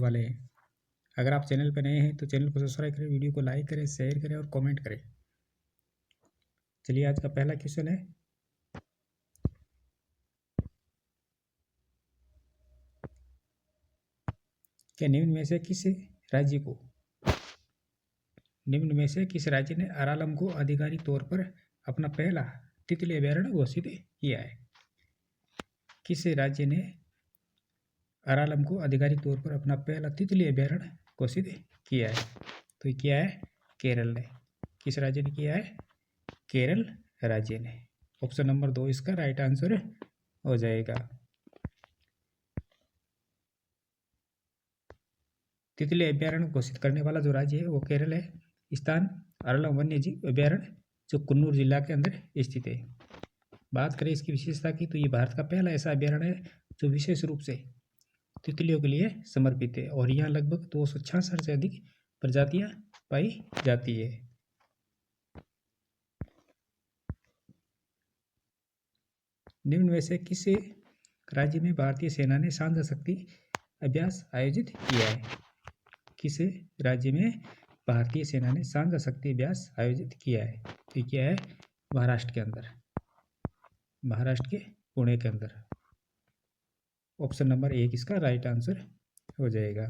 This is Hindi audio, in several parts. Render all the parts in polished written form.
वाले हैं। अगर आप चैनल पर नए हैं तो चैनल को सब्सक्राइब करें, वीडियो को लाइक करें, शेयर करें और कमेंट करें। चलिए आज का पहला क्वेश्चन है, कि निम्न में से किस राज्य ने अरालम को आधिकारिक तौर पर अपना पहला तितली अभयारण्य घोषित किया है? किस राज्य ने अरालम को आधिकारिक तौर पर अपना पहला तितली अभयारण्य घोषित किया है? तो ये किया है केरल ने। किस राज्य ने किया है? केरल राज्य ने। ऑप्शन नंबर 2 इसका राइट आंसर हो जाएगा। तितली अभयारण्य घोषित करने वाला जो राज्य है वो केरल है। स्थान अरालम वन्यजीव अभयारण्य जो कुन्नूर जिला के अंदर स्थित है। बात करें इसकी विशेषता की तो ये भारत का पहला ऐसा अभयारण्य है जो विशेष रूप से तितलियों के लिए समर्पित है और यहाँ लगभग 266 से अधिक प्रजातियां पाई जाती है। निम्न में से किस राज्य में भारतीय सेना ने सांझा शक्ति अभ्यास आयोजित किया है? किस राज्य में भारतीय सेना ने सांझा शक्ति अभ्यास आयोजित किया है? तो क्या है? महाराष्ट्र के अंदर, महाराष्ट्र के पुणे के अंदर। ऑप्शन नंबर 1 इसका राइट आंसर हो जाएगा।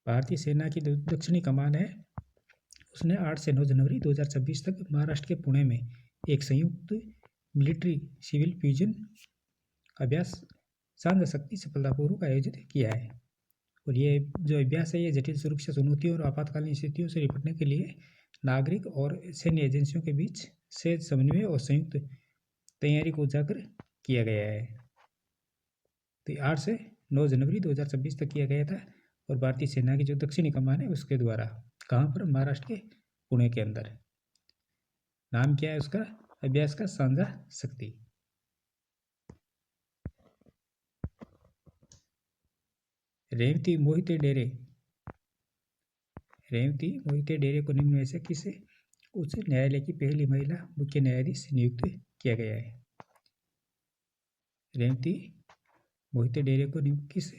भारतीय सेना की दक्षिणी कमान है उसने 8 से 9 जनवरी 2026 तक महाराष्ट्र के पुणे में एक संयुक्त मिलिट्री सिविल फ्यूजन अभ्यास सांझा शक्ति सफलतापूर्वक आयोजित किया है। और ये जो अभ्यास है ये जटिल सुरक्षा चुनौतियों और आपातकालीन स्थितियों से निपटने के लिए नागरिक और सैन्य एजेंसियों के बीच सहज समन्वय और संयुक्त तैयारी को उजागर किया गया है। तो 8 से 9 जनवरी 2026 तक किया गया था और भारतीय सेना की जो दक्षिणी कमान है उसके द्वारा। कहाँ पर? महाराष्ट्र के पुणे के अंदर। नाम क्या है उसका अभ्यास का? सांझा शक्ति। रेवती मोहिते डेरे को निम्न में से किस उच्च न्यायालय की पहली महिला मुख्य न्यायाधीश नियुक्त किया गया है? रेवती मोहिते डेरे को किस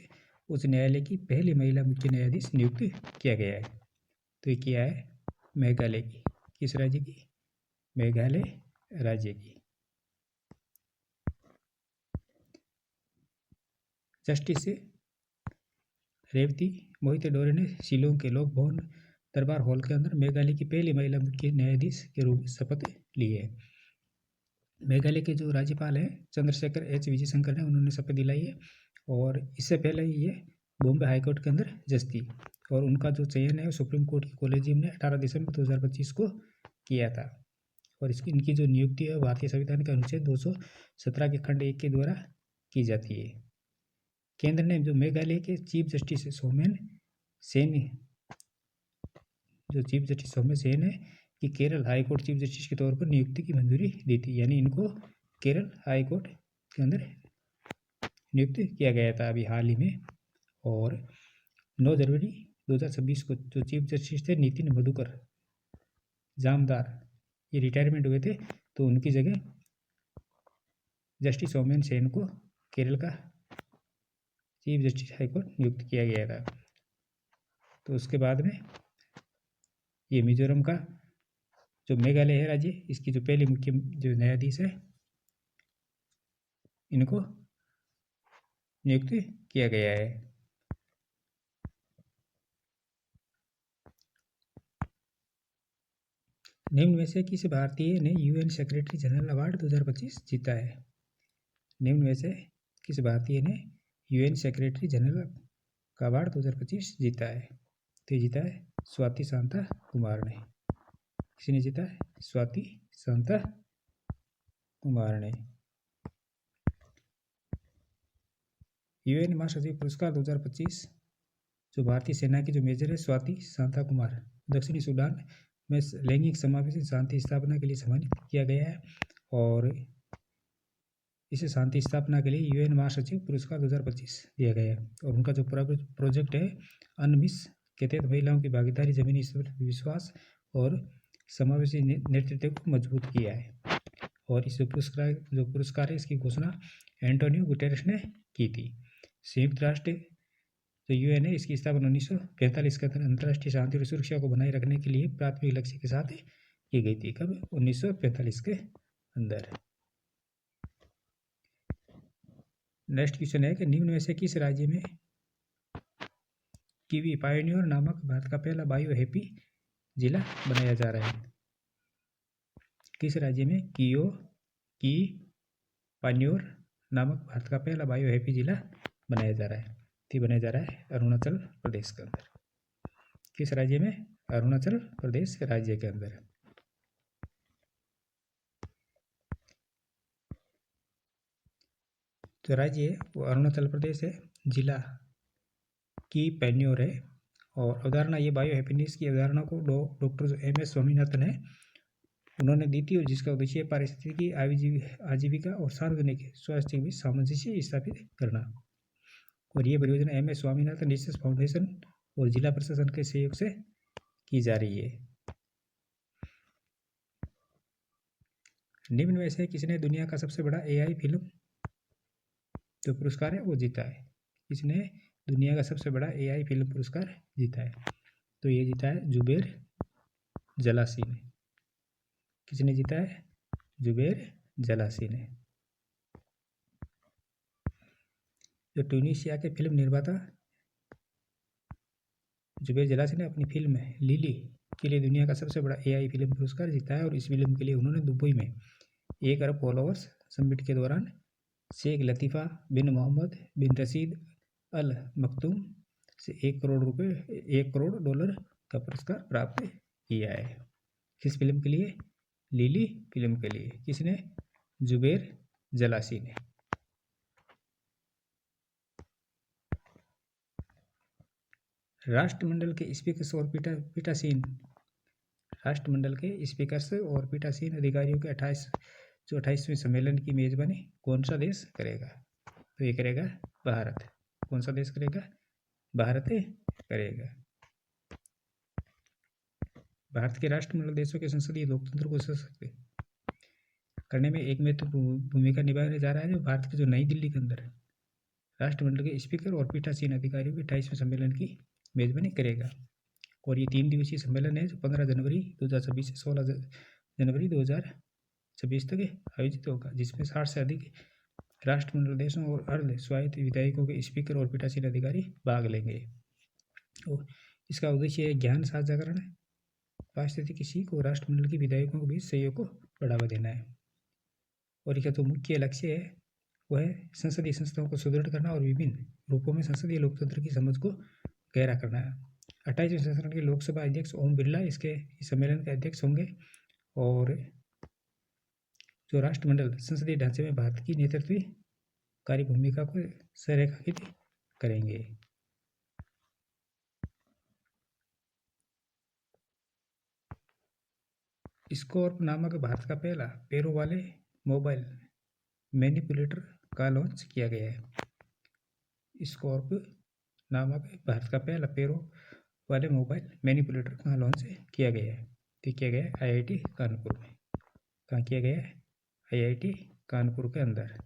उच्च न्यायालय की पहली महिला मुख्य न्यायाधीश नियुक्त किया गया है? तो ये क्या है? मेघालय की। किस राज्य की? मेघालय राज्य की। जस्टिस रेवती मोहिते डोरे ने शिलोंग के लोक भवन दरबार हॉल के अंदर मेघालय की पहली महिला मुख्य न्यायाधीश के रूप में शपथ ली है। मेघालय के जो राज्यपाल हैं चंद्रशेखर एच विजयशंकर ने उन्होंने शपथ दिलाई है और इससे पहले ये बॉम्बे हाईकोर्ट के अंदर जज थी और उनका जो चयन है सुप्रीम कोर्ट की कॉलेजियम ने 18 दिसंबर 2025 को किया था। और इनकी जो नियुक्ति है भारतीय संविधान के अनुच्छेद 217 के खंड 1 के द्वारा की जाती है। केंद्र ने जो मेघालय के चीफ जस्टिस सोमेन सेन है कि केरल हाईकोर्ट चीफ जस्टिस के तौर पर नियुक्ति की मंजूरी दी थी। यानी इनको केरल हाईकोर्ट के अंदर नियुक्त किया गया था अभी हाल ही में। और 9 जनवरी 2026 को जो चीफ जस्टिस थे नितिन मधुकर जामदार ये रिटायरमेंट हुए थे तो उनकी जगह जस्टिस सोमेन सेन को केरल का चीफ जस्टिस हाईकोर्ट नियुक्त किया गया था। तो उसके बाद में ये मिजोरम का जो मेघालय है राज्य इसकी जो पहली मुख्य जो न्यायाधीश है इनको नियुक्त किया गया है। निम्न में से किस भारतीय ने यूएन सेक्रेटरी जनरल अवार्ड 2025 जीता है? निम्न में से किस भारतीय ने यूएन सेक्रेटरी जनरल का अवार्ड 2025 जीता है? तो जीता है स्वाति शांता कुमार ने। किसने जीता है? स्वाति शांता कुमार ने। यूएन महासचिव पुरस्कार 2025 जो भारतीय सेना की जो मेजर है स्वाति शांता कुमार दक्षिणी सूडान में लैंगिक समावेशन शांति स्थापना के लिए सम्मानित किया गया है और इसे शांति स्थापना के लिए यूएन महासचिव पुरस्कार 2025 दिया गया है। और उनका जो प्रोजेक्ट है अनमिस के तहत महिलाओं की भागीदारी, जमीनी विश्वास और समावेशी नेतृत्व को मजबूत किया है। और इस पुरस्कार है इसकी घोषणा एंटोनियो गुटेरेस ने की थी। संयुक्त राष्ट्र जो यूएन है इसकी स्थापना 1945 के अंदर अंतर्राष्ट्रीय शांति और सुरक्षा को बनाए रखने के लिए प्राथमिक लक्ष्य के साथ की गई थी। कब? 1945 के अंदर। नेक्स्ट क्वेश्चन है कि निम्न में से किस राज्य में कीवी पायोनियर नामक भारत का पहला बायो हैप्पी जिला बनाया जा रहा है? किस राज्य में की पायोनियर नामक भारत का पहला बायो हैप्पी जिला बनाया जा रहा है? तो बनाया जा रहा है अरुणाचल प्रदेश के अंदर। किस राज्य में? अरुणाचल प्रदेश राज्य के अंदर। जो राज्य है वो अरुणाचल प्रदेश है, जिला की पैन्योर है। और अवधारणा, ये बायो हैप्पीनेस की अवधारणा को डॉक्टर जो एम एस स्वामीनाथन है उन्होंने दी थी, और जिसका उद्देश्य पारिस्थितिकी आजीविका और सार्वजनिक स्वास्थ्य के बीच सामंजस्य स्थापित करना। और ये परियोजना M S Swaminathan research foundation और जिला प्रशासन के सहयोग से की जा रही है। निम्न में से किसने दुनिया का सबसे बड़ा एआई फिल्म जो पुरस्कार है वो जीता है? किसने दुनिया का सबसे बड़ा एआई फिल्म पुरस्कार जीता है? तो ये जीता है जुबेर जलासी ने। किसने जीता है? जुबेर जलासी ने। जो ट्यूनीशिया के फिल्म निर्माता जुबेर जलासी ने अपनी फिल्म लिली के लिए दुनिया का सबसे बड़ा एआई फिल्म पुरस्कार जीता है। और इस फिल्म के लिए उन्होंने दुबई में 1 अरब फॉलोअर्स समिट के दौरान शेख लतीफ़ा बिन मोहम्मद बिन रशीद अल मखदूम से $1 करोड़ डॉलर का पुरस्कार प्राप्त किया है। किस फिल्म के लिए? लिली फिल्म के लिए। किसने? जुबेर जलासी ने। राष्ट्रमंडल के स्पीकर्स और पीठासीन राष्ट्रमंडल के स्पीकर्स और पीठासीन अधिकारियों के 28वें सम्मेलन की मेजबानी कौन सा देश करेगा? तो ये करेगा भारत। कौन सा देश करेगा? भारत करेगा। भारत के राष्ट्रमंडल देशों के संसदीय लोकतंत्र को सशक्त करने में एक महत्वपूर्ण भूमिका निभाने जा रहा है, जो भारत के जो नई दिल्ली के अंदर राष्ट्रमंडल के स्पीकर और पीठासीन अधिकारियों के 28वें सम्मेलन की मेजबानी करेगा। और ये 3 दिवसीय सम्मेलन है जो 15 जनवरी 2026 से 16 जनवरी 2026 तक आयोजित होगा, जिसमें 60 से अधिक राष्ट्रमंडल देशों और अर्ध स्वायत्त विधायकों के स्पीकर और पीठासीन अधिकारी भाग लेंगे। और इसका उद्देश्य है ज्ञान साझाकरण, पारिस्थितिकी सीख और राष्ट्रमंडल के विधायकों के बीच सहयोग को बढ़ावा देना है। और इसका जो मुख्य लक्ष्य है वह है संसदीय संस्थाओं को सुदृढ़ करना और विभिन्न रूपों में संसदीय लोकतंत्र की समझ को गहरा करना है। 28वें संस्करण के लोकसभा अध्यक्ष ओम बिरला इसके सम्मेलन के अध्यक्ष होंगे। और जो राष्ट्रमंडल संसदीय ढांचे में भारत की नेतृत्व कार्य भूमिका को संरेखित करेंगे। स्कॉर्प नामक भारत का पहला पैरों वाले मोबाइल मैनिपुलेटर का लॉन्च किया गया है। स्कॉर्प नामक भारत का पहला पैरों वाले मोबाइल मैनिपुलेटर का लॉन्च किया गया है। तो किया गया है IIT कानपुर में। कहाँ किया गया है? IIT कानपुर के अंदर।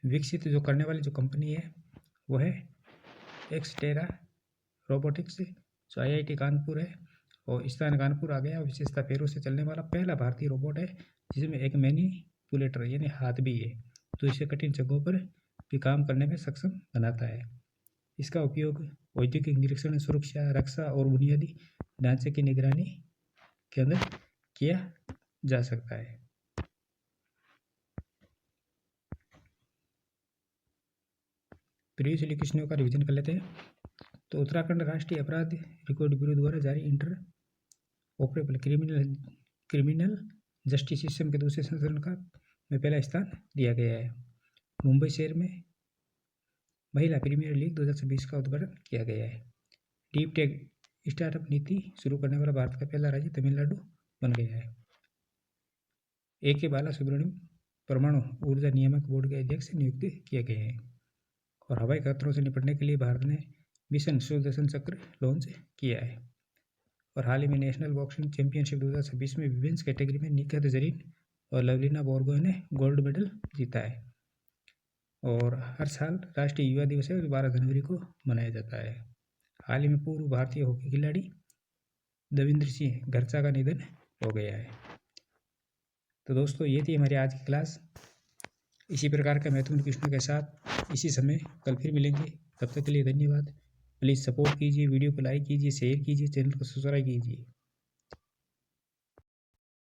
विकसित जो करने वाली जो कंपनी है वो है एक्सटेरा रोबोटिक्स, जो IIT कानपुर है और स्थान कानपुर आ गया। विशेषता पैरों से चलने वाला पहला भारतीय रोबोट है जिसमें एक मैनिपुलेटर यानी हाथ भी है, तो इसे कठिन जगहों पर भी काम करने में सक्षम बनाता है। इसका उपयोग औद्योगिक निरीक्षण, सुरक्षा, रक्षा और बुनियादी ढांचे की निगरानी के अंदर किया जा सकता है। प्रीवियसली क्वेश्चनों का रिवीजन कर लेते हैं। तो उत्तराखंड राष्ट्रीय अपराध रिकॉर्ड ब्यूरो द्वारा जारी inter operable criminal justice system के दूसरे संस्करण का में पहला स्थान दिया गया है। मुंबई शहर में महिला प्रीमियर लीग 2026 का उद्घाटन किया गया है। डीप टेक स्टार्टअप नीति शुरू करने वाला भारत का पहला राज्य तमिलनाडु बन गया है। AK बाला सुब्रमण्यम परमाणु ऊर्जा नियामक बोर्ड के अध्यक्ष नियुक्त किए गए हैं। और हवाई खतरों से निपटने के लिए भारत ने मिशन सुदर्शन चक्र लॉन्च किया है। और हाल ही में नेशनल बॉक्सिंग चैंपियनशिप 2026 में विमेंस कैटेगरी में निखत जरीन और लवलीना बोरगोहेन ने गोल्ड मेडल जीता है। और हर साल राष्ट्रीय युवा दिवस है 12 जनवरी को मनाया जाता है। हाल ही में पूर्व भारतीय हॉकी खिलाड़ी देवेंद्र सिंह घरचा का निधन हो गया है। तो दोस्तों ये थी हमारी आज की क्लास। इसी प्रकार का महत्वपूर्ण प्रश्नों के साथ इसी समय कल फिर मिलेंगे। तब तक के लिए धन्यवाद। प्लीज़ सपोर्ट कीजिए, वीडियो को लाइक कीजिए, शेयर कीजिए, चैनल को सब्सक्राइब कीजिए।